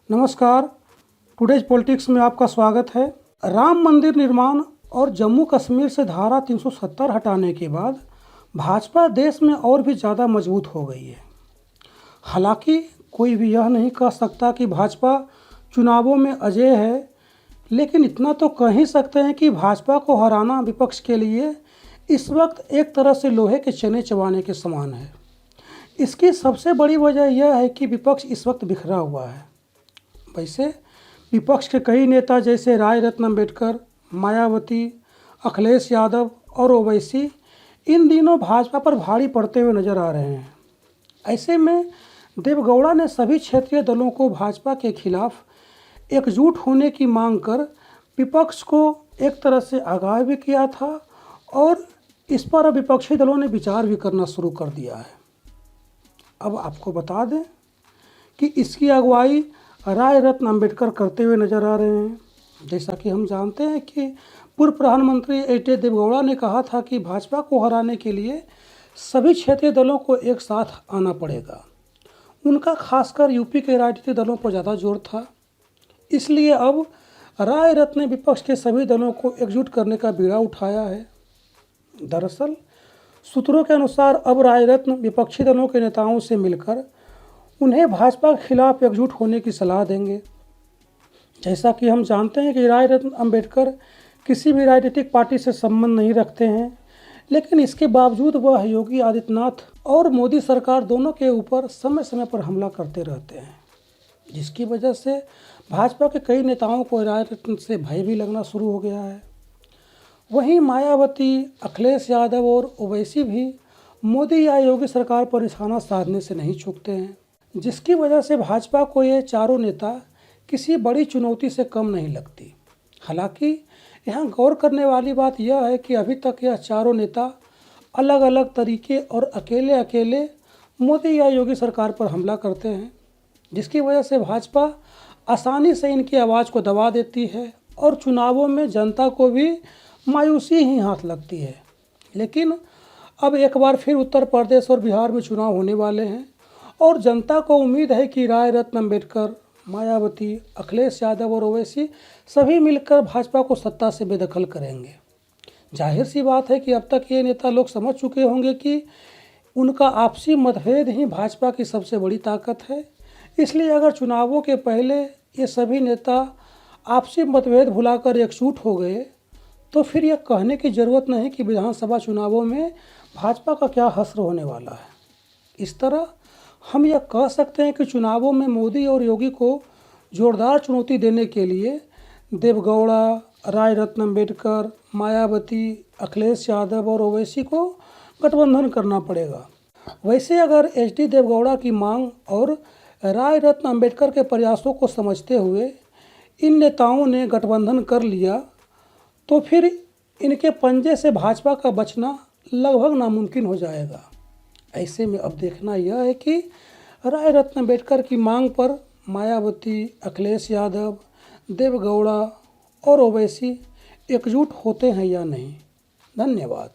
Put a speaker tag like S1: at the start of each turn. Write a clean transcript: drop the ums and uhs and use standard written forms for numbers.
S1: नमस्कार। Today's politics में आपका स्वागत है। राम मंदिर निर्माण और जम्मू कश्मीर से धारा 370 हटाने के बाद भाजपा देश में और भी ज़्यादा मजबूत हो गई है। हालांकि कोई भी यह नहीं कह सकता कि भाजपा चुनावों में अजेय है, लेकिन इतना तो कह ही सकते हैं कि भाजपा को हराना विपक्ष के लिए इस वक्त एक तरह से लोहे के चने चबाने के समान है। इसकी सबसे बड़ी वजह यह है कि विपक्ष इस वक्त बिखरा हुआ है। वैसे विपक्ष के कई नेता जैसे राय रत्न अम्बेडकर, मायावती, अखिलेश यादव और ओवैसी इन दिनों भाजपा पर भारी पड़ते हुए नजर आ रहे हैं। ऐसे में देवगौड़ा ने सभी क्षेत्रीय दलों को भाजपा के खिलाफ एकजुट होने की मांग कर विपक्ष को एक तरह से आगाह भी किया था और इस पर अब विपक्षी दलों ने विचार भी करना शुरू कर दिया है। अब आपको बता दें कि इसकी अगुवाई राय रत्न अम्बेडकर करते हुए नजर आ रहे हैं। जैसा कि हम जानते हैं कि पूर्व प्रधानमंत्री एच.डी. देवगौड़ा ने कहा था कि भाजपा को हराने के लिए सभी क्षेत्रीय दलों को एक साथ आना पड़ेगा। उनका खासकर यूपी के राजनीतिक दलों पर ज़्यादा जोर था। इसलिए अब राय रत्न ने विपक्ष के सभी दलों को एकजुट करने का बीड़ा उठाया है। दरअसल सूत्रों के अनुसार अब राय रत्न विपक्षी दलों के नेताओं से मिलकर उन्हें भाजपा के खिलाफ एकजुट होने की सलाह देंगे। जैसा कि हम जानते हैं कि राय रत्न अम्बेडकर किसी भी राजनीतिक पार्टी से संबंध नहीं रखते हैं, लेकिन इसके बावजूद वह योगी आदित्यनाथ और मोदी सरकार दोनों के ऊपर समय समय पर हमला करते रहते हैं, जिसकी वजह से भाजपा के कई नेताओं को राय रत्न से भय भी लगना शुरू हो गया है। वहीं मायावती, अखिलेश यादव और ओवैसी भी मोदी या योगी सरकार पर निशाना साधने से नहीं चूकते हैं, जिसकी वजह से भाजपा को ये चारों नेता किसी बड़ी चुनौती से कम नहीं लगती। हालांकि यहाँ गौर करने वाली बात यह है कि अभी तक यह चारों नेता अलग अलग तरीके और अकेले अकेले मोदी या योगी सरकार पर हमला करते हैं, जिसकी वजह से भाजपा आसानी से इनकी आवाज़ को दबा देती है और चुनावों में जनता को भी मायूसी ही हाथ लगती है। लेकिन अब एक बार फिर उत्तर प्रदेश और बिहार में चुनाव होने वाले हैं और जनता को उम्मीद है कि राय रत्न अम्बेडकर, मायावती, अखिलेश यादव और ओवैसी सभी मिलकर भाजपा को सत्ता से बेदखल करेंगे। जाहिर सी बात है कि अब तक ये नेता लोग समझ चुके होंगे कि उनका आपसी मतभेद ही भाजपा की सबसे बड़ी ताकत है। इसलिए अगर चुनावों के पहले ये सभी नेता आपसी मतभेद भुलाकर एकजुट हो गए तो फिर यह कहने की ज़रूरत नहीं कि विधानसभा चुनावों में भाजपा का क्या हश्र होने वाला है। इस तरह हम यह कह सकते हैं कि चुनावों में मोदी और योगी को जोरदार चुनौती देने के लिए देवगौड़ा, राय रत्न अम्बेडकर, मायावती, अखिलेश यादव और ओवैसी को गठबंधन करना पड़ेगा। वैसे अगर एच.डी. देवगौड़ा की मांग और राय रत्न अम्बेडकर के प्रयासों को समझते हुए इन नेताओं ने गठबंधन कर लिया तो फिर इनके पंजे से भाजपा का बचना लगभग नामुमकिन हो जाएगा। ऐसे में अब देखना यह है कि राय रत्न अम्बेडकर की मांग पर मायावती, अखिलेश यादव, देवगौड़ा और ओवैसी एकजुट होते हैं या नहीं। धन्यवाद।